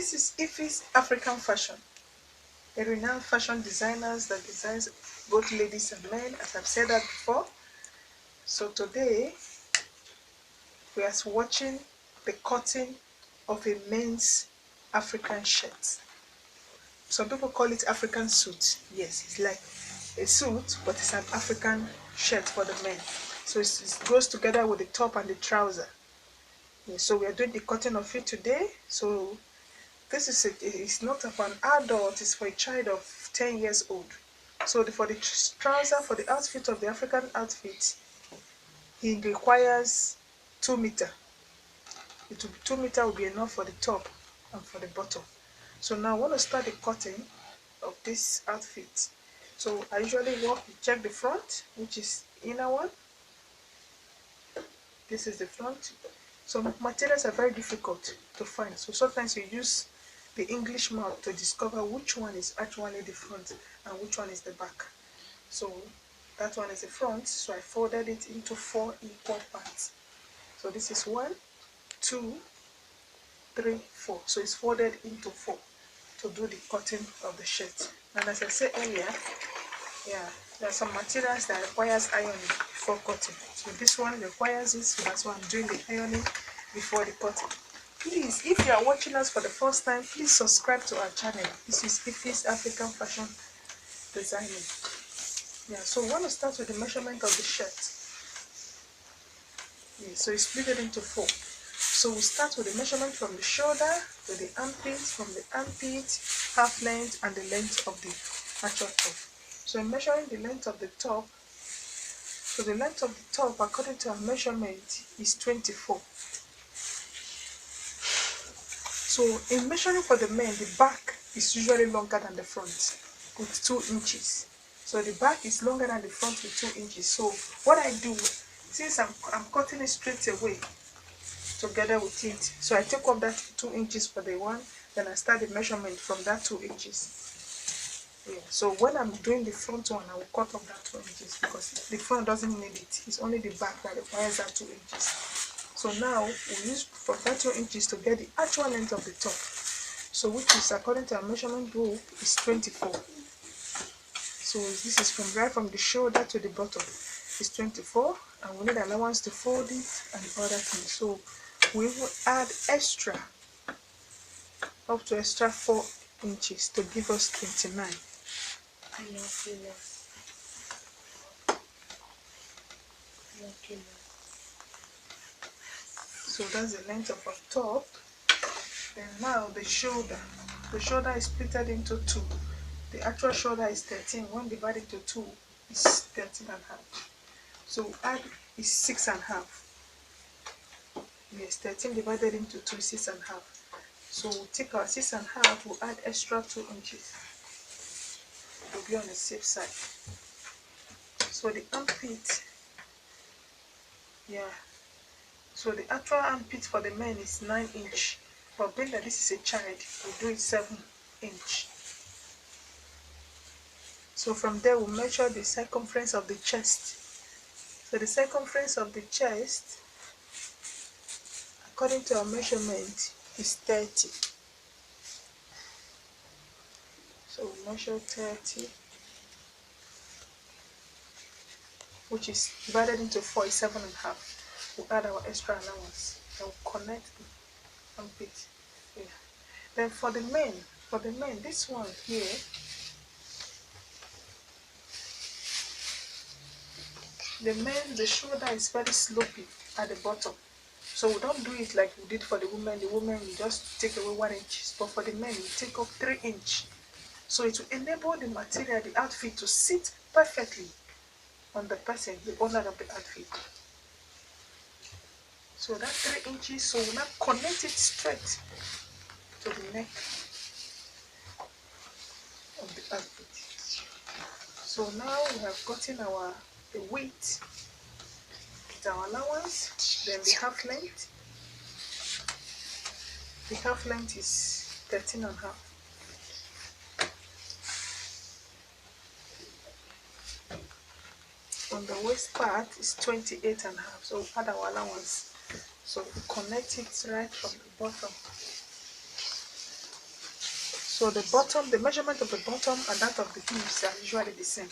this is IFY'S African fashion, a renowned fashion designers that designs both ladies and men, as I've said that before. So today we are watching the cutting of a men's African shirt. Some people call it African suit. Yes, it's like a suit, but it's an African shirt for the men. So it goes together with the top and the trouser. Yeah, so we are doing the cutting of it today. So this is it's not for an adult, it's for a child of 10 years old. So for the trouser, for the outfit of the African outfit, it requires 2 meter. 2 meter will be enough for the top and for the bottom. So now I want to start the cutting of this outfit. So I usually check the front, which is inner one. This is the front. Some materials are very difficult to find, so sometimes you use the English map to discover which one is actually the front and which one is the back. So that one is the front, so I folded it into 4 equal parts. So this is 1, 2, 3, 4. So it's folded into 4 to do the cutting of the shirt. And as I said earlier, yeah, there are some materials that requires ironing before cutting. So this one requires it, so that's why I'm doing the ironing before the cutting. Please, if you are watching us for the first time, please subscribe to our channel. This is IFY'S African Fashion Designing. Yeah, so we want to start with the measurement of the shirt. Yeah, so it's split it into 4. So we start with the measurement from the shoulder to the armpit, from the armpit, half length, and the length of the actual top. So I'm measuring the length of the top. So the length of the top, according to our measurement, is 24. So in measuring for the men, the back is usually longer than the front with 2 inches. So the back is longer than the front with 2 inches. So what I do, since I'm cutting it straight away together with it, so I take off that 2 inches for the one, then I start the measurement from that 2 inches. Yeah, so when I'm doing the front one, I will cut off that 2 inches because the front doesn't need it. It's only the back that requires that 2 inches. So now we use from that 2 inches to get the actual length of the top. So which is, according to our measurement book, is 24. So this is right from the shoulder to the bottom. It's 24, and we need allowance to fold it and other things. So we will add extra, up to extra 4 inches to give us 29. So that's the length of our top. Then now the shoulder. The shoulder is splitted into 2. The actual shoulder is 13. When divided into 2 is 13 and a half. So add is 6 and a half. Yes, 13 divided into 2 is 6 and a half. So we'll take our 6 and a half, we'll add extra 2 inches to be on the safe side. So the armpit, yeah. So the actual armpit for the men is 9 inch. But being that this is a child, we'll do it 7 inch. So from there we'll measure the circumference of the chest. So the circumference of the chest, according to our measurement, is 30. So we measure 30, which is divided into 4 is 7 and a half. We'll add our extra allowance and we'll connect the armpit. Yeah. Then for the men, this one here, the shoulder is very slopey at the bottom. So we don't do it like we did for the women. The women, we just take away 1 inch. But for the men, we take up 3 inch. So it will enable the material, the outfit, to sit perfectly on the person, the owner of the outfit. So that 3 inches, so we'll now connect it straight to the neck of the outfit. So now we have gotten the width with our allowance, then the half length. The half length is 13 and a half. On the waist part is 28 and a half. So we add our allowance. So we connect it right from the bottom So the bottom, the measurement of the bottom and that of the hips are usually the same.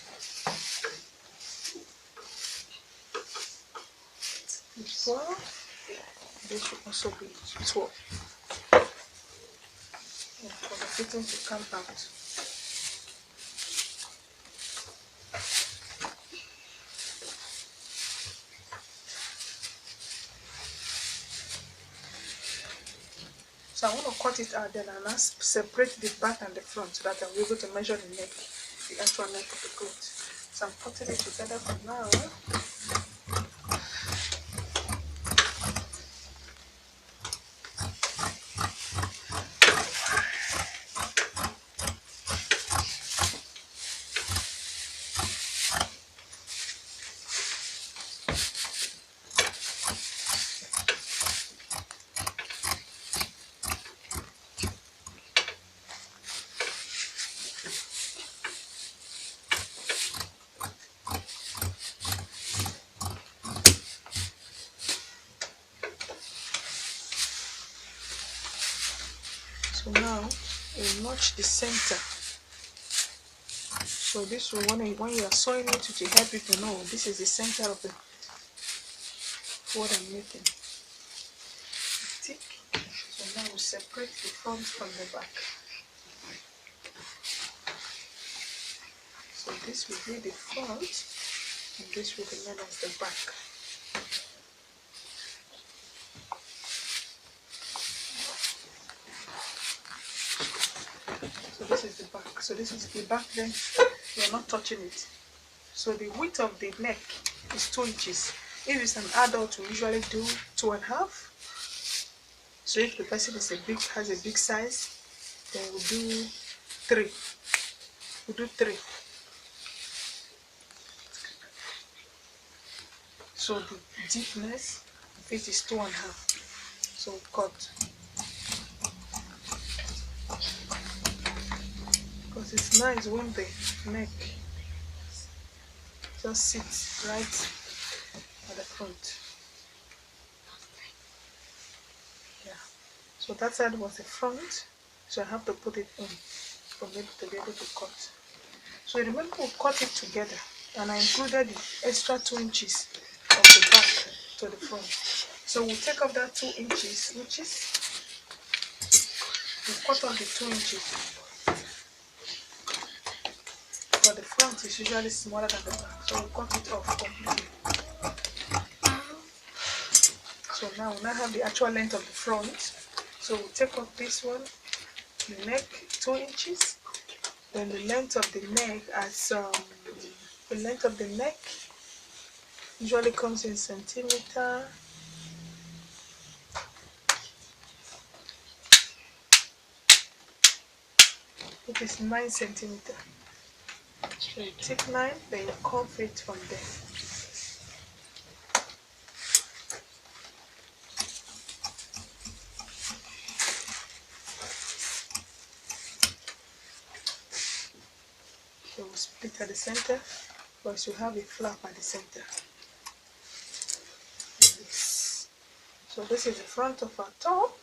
It's 12. This should also be 12. Yeah, for the fitting to come out. So I want to cut it out, then I'll now separate the back and the front so that I'll be able to measure the neck, the actual neck of the cloth. So I'm putting it together for now. So now we notch the center. So this will, when you are sewing it, to help you to know this is the center of what I'm making. Thick. So now we separate the front from the back. So this will be the front and this will be known as the back. So this is the back. So this is the back, then you're not touching it. So the width of the neck is 2 inches. If it's an adult, we usually do 2.5. So if the person is has a big size, then we'll do 3. We'll do 3. So the deepness of it is 2.5. So cut. Because it's nice when the neck just sits right at the front. Yeah. So that side was the front, so I have to put it in for me to be able to cut. So remember, we cut it together, and I included the extra 2 inches of the back to the front. So we'll take off that 2 inches, which is we'll cut off the 2 inches. But the front is usually smaller than the back, so we'll cut it off completely. So now we now have the actual length of the front. So we'll take off this one, the neck 2 inches, then the length of the neck as the length of the neck usually comes in centimeter. It is 9 centimeter. So you take 9, then you curve it from there. So we'll split at the center, but you have a flap at the center. So this is the front of our top,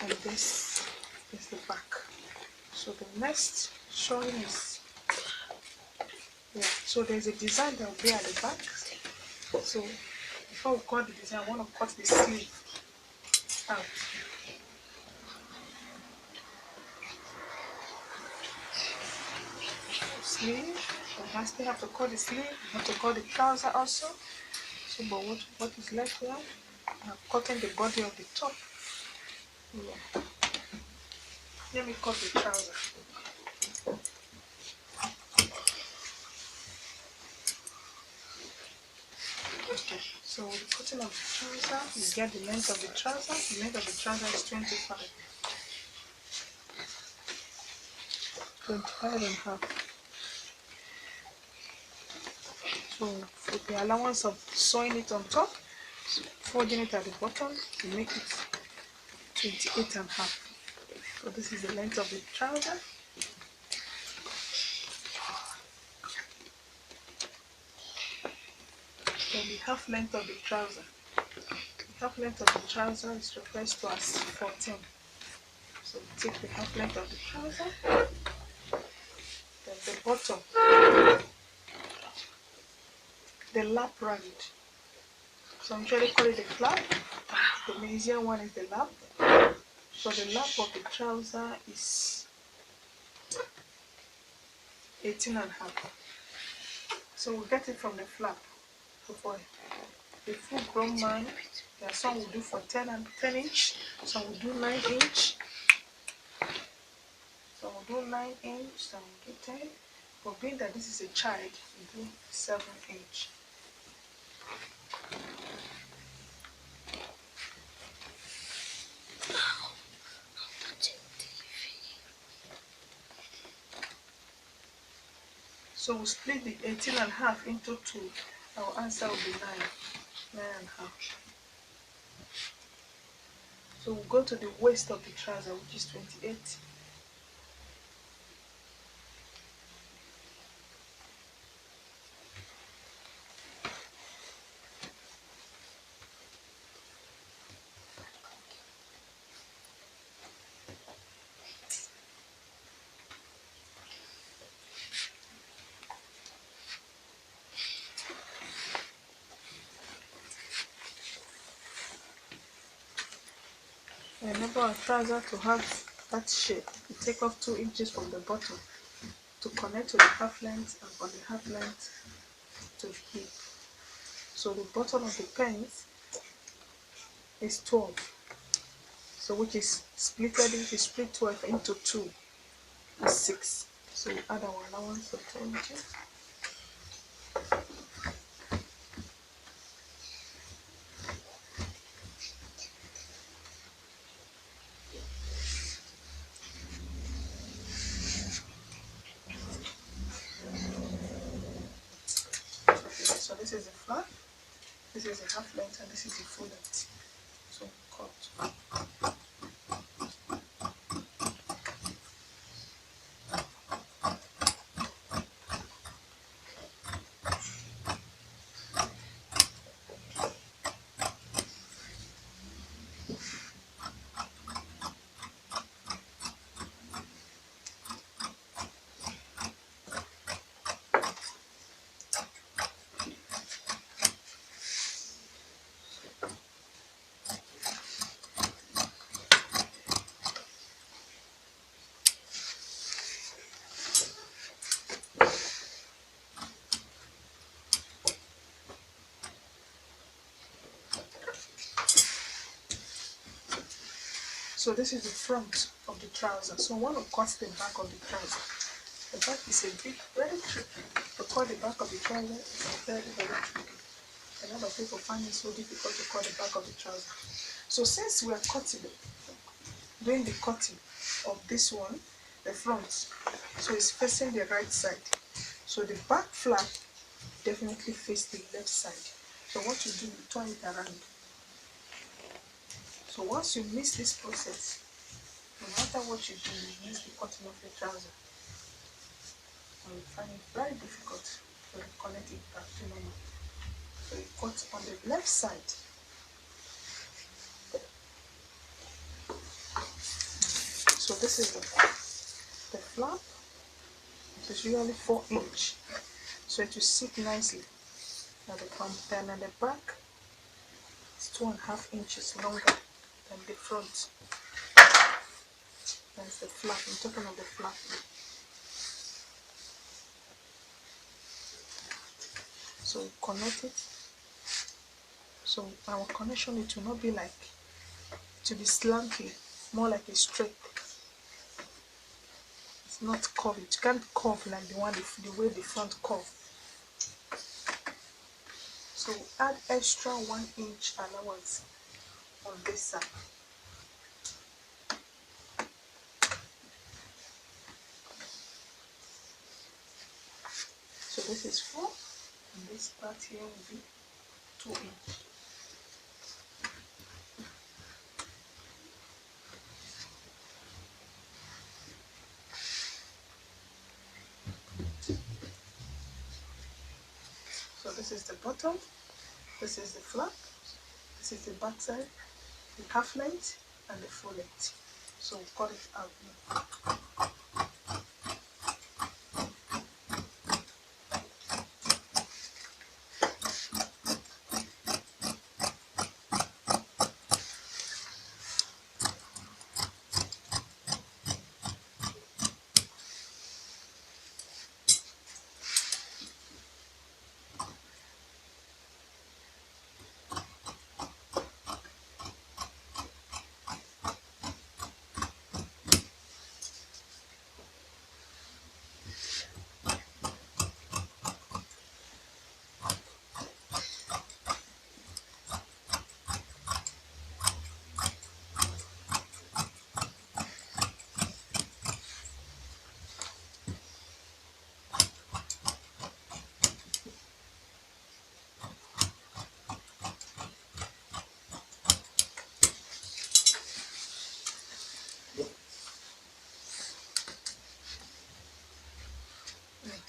and this is the back. So the next showing is, yeah, so there's a design that will be at the back. So before we cut the design, I want to cut the sleeve out. Sleeve, but I still have to cut the sleeve, I have to cut the trouser also. So but what is left here, I'm cutting the body of the top. Yeah. Let me cut the trouser. Okay, so with the cutting of the trouser, you get the length of the trouser. The length of the trouser is 25. 25.5. So with the allowance of sewing it on top, folding it at the bottom, you make it 28.5. So this is the length of the trouser. Then the half length of the trouser. The half length of the trouser is referred to as 14. So take the half length of the trouser, then the bottom, the lap round. So I usually call it the flap. The easier one is the lap. So the lap of the trouser is 18.5. So we'll get it from the flap. So for the full grown man, there are some will do for 10 inch, some will do 9 inch, some will do 9 inch, some will do 10. But being that this is a child, we do 7 inch. So we'll split the 18.5 into 2. Our answer will be 9.5. So we'll go to the waist of the trouser, which is 28. Remember our trouser to have that shape. You take off 2 inches from the bottom to connect to the half length, and on the half length to the hip. So the bottom of the pants is 12. So which is splitted, if you split 12 into 2 is 6. So we add our allowance of 10 inches. So this is the flap, this is the half length, and this is the full length. So cut. So this is the front of the trouser. So one will cut the back of the trouser. The back is a bit very tricky. To cut the back of the trouser is very tricky. A lot of people find it so difficult to cut the back of the trouser. So since we are doing the cutting of this one, the front, so it's facing the right side. So the back flap definitely face the left side. So what you do, you turn it around. So once you miss this process, no matter what you do, you miss the cutting of the trouser. And you find it very difficult to connect it back to normal. So you cut on the left side. So this is the flap. It is usually 4 inch. So it will sit nicely at the front. Then at the back, it's 2.5 inches longer than the front. That's the flap. I'm talking of the flap. So we connect it. So our connection, it will not be like, to be slanty, more like a straight. It's not curved. It can't curve like the way the front curve. So we add extra 1 inch allowance on this side. So this is 4, and this part here will be 2 inch. So this is the bottom, this is the flap, this is the back side, the half length and the full length. So we'll cut it out now.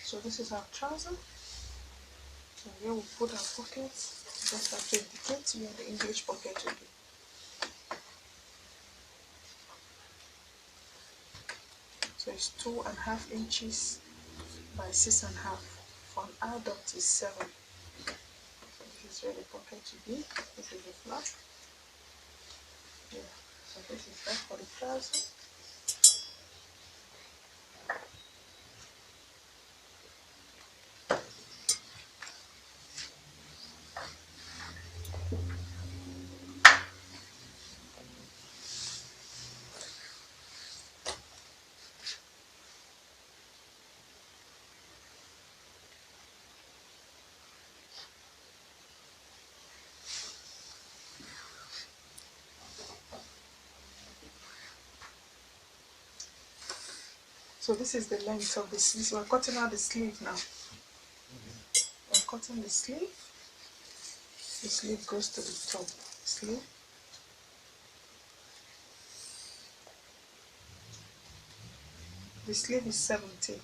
So this is our trouser. So here we put our pockets. Just have to indicate where the English pocket will be. So it's 2.5 inches by 6.5. For an adult is 7. So this is where the pocket will be. This is the flap. Yeah. So this is that for the trouser. So this is the length of the sleeve. We're cutting out the sleeve now. We're cutting the sleeve. The sleeve goes to the top. Sleeve. The sleeve is 70.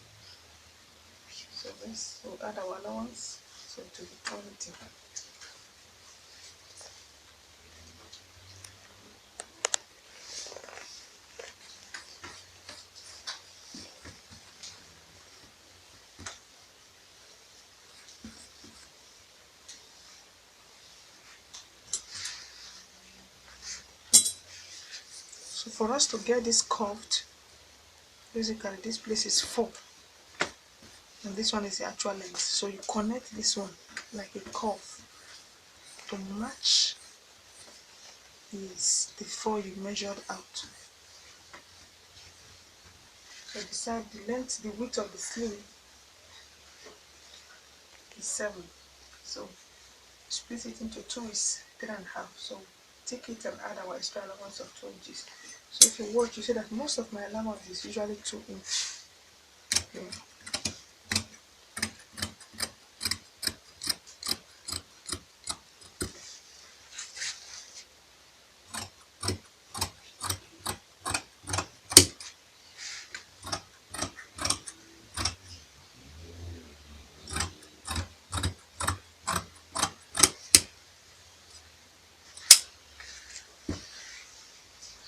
So this will add our allowance. So to the 20. So for us to get this curved, basically this place is 4. And this one is the actual length. So you connect this one like a curve to match is the 4 you measured out. So decide the length, the width of the sleeve is 7. So split it into 2 is 3.5. So take it and add our extra allowance of 2 inches. So if you watch, you see that most of my allowance is usually 2 inches. Okay.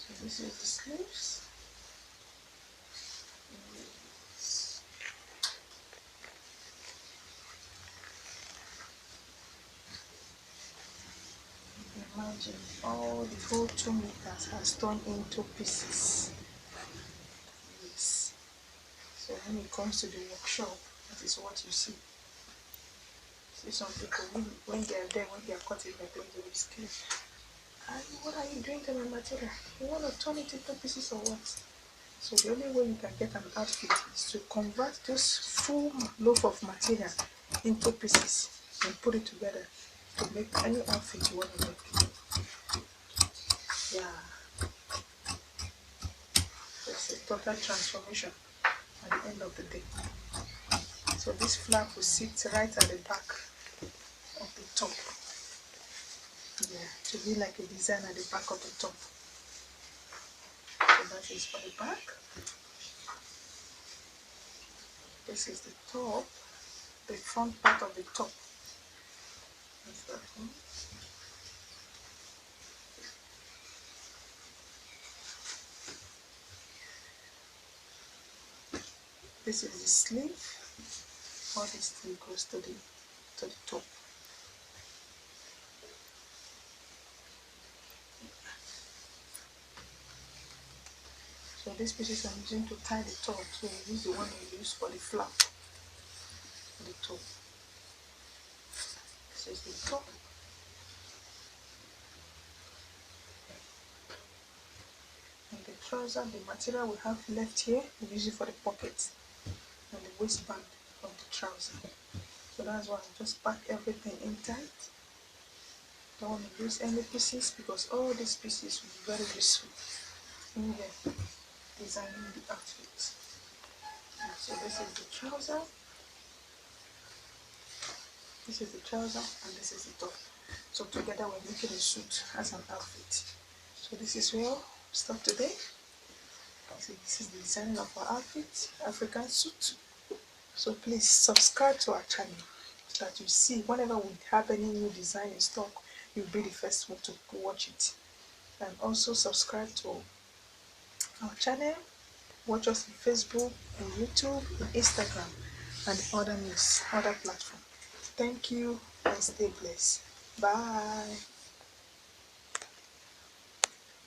So this is the sleeves. Imagine all the whole 2 meters has turned into pieces. Yes. So when it comes to the workshop, that is what you see. See some people when they are there, when they are cutting the things, they will scream, what are you doing to my material? You want to turn it into pieces or what? So the only way you can get an outfit is to convert this full loaf of material into pieces and put it together to make any outfit you want to make. Yeah. It's a total transformation at the end of the day. So this flap will sit right at the back of the top. Yeah, to be like a design at the back of the top. So that is for the back. This is the top, the front part of the top. That's that one. This is the sleeve. All this thing goes to the top. So these pieces I'm using to tie the top. So we use the one we use for the flap for the top. This is the top. And the trouser, the material we have left here, we use it for the pocket and the waistband of the trouser. So that's why I just pack everything in tight. Don't want to lose any pieces because all these pieces will be very useful in designing the outfit. So this is the trouser, this is the trouser, and this is the top. So together we're making a suit as an outfit. So this is where we'll stop today. So this is the design of our outfit, African suit. So please subscribe to our channel so that you see whenever we have any new design in stock, you'll be the first one to watch it. And also subscribe to our channel. Watch us on Facebook, on YouTube, on Instagram, and other platforms. Thank you and stay blessed. Bye.